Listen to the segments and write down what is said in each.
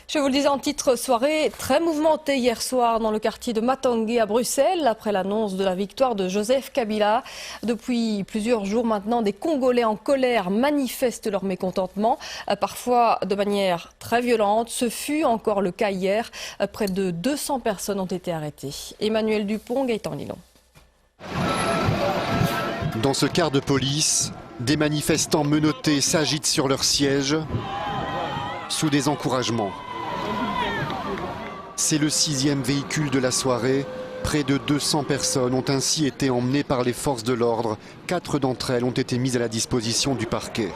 Je vous le disais en titre, soirée très mouvementée hier soir dans le quartier de Matangé à Bruxelles après l'annonce de la victoire de Joseph Kabila. Depuis plusieurs jours maintenant, des Congolais en colère manifestent leur mécontentement, parfois de manière très violente. Ce fut encore le cas hier. Près de 200 personnes ont été arrêtées. Emmanuel Dupont, Gaëtan Lilon. Dans ce quart de police, des manifestants menottés s'agitent sur leur siège sous des encouragements. C'est le 6e véhicule de la soirée. Près de 200 personnes ont ainsi été emmenées par les forces de l'ordre. 4 d'entre elles ont été mises à la disposition du parquet.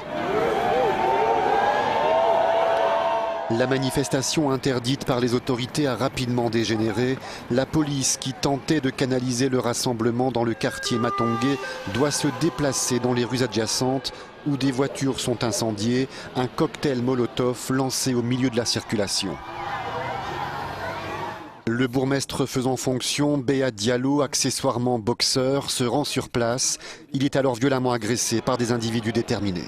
La manifestation interdite par les autorités a rapidement dégénéré. La police, qui tentait de canaliser le rassemblement dans le quartier Matangé, doit se déplacer dans les rues adjacentes où des voitures sont incendiées, un cocktail Molotov lancé au milieu de la circulation. Le bourgmestre faisant fonction, Béat Diallo, accessoirement boxeur, se rend sur place. Il est alors violemment agressé par des individus déterminés.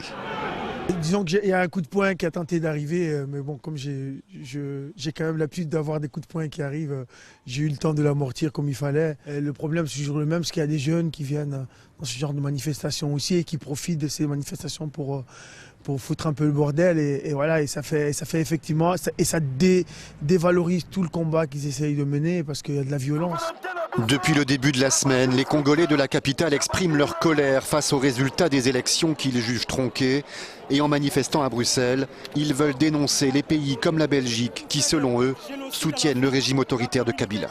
Disons qu'il y a un coup de poing qui a tenté d'arriver, mais bon, comme j'ai quand même l'habitude d'avoir des coups de poing qui arrivent, j'ai eu le temps de l'amortir comme il fallait. Et le problème, c'est toujours le même, c'est qu'il y a des jeunes qui viennent dans ce genre de manifestations aussi et qui profitent de ces manifestations pour foutre un peu le bordel. Et voilà, et ça fait effectivement, ça dévalorise tout le combat qu'ils essayent de mener parce qu'il y a de la violence. Depuis le début de la semaine, les Congolais de la capitale expriment leur colère face aux résultats des élections qu'ils jugent tronqués. Et en manifestant à Bruxelles, ils veulent dénoncer les pays comme la Belgique qui, selon eux, soutiennent le régime autoritaire de Kabila.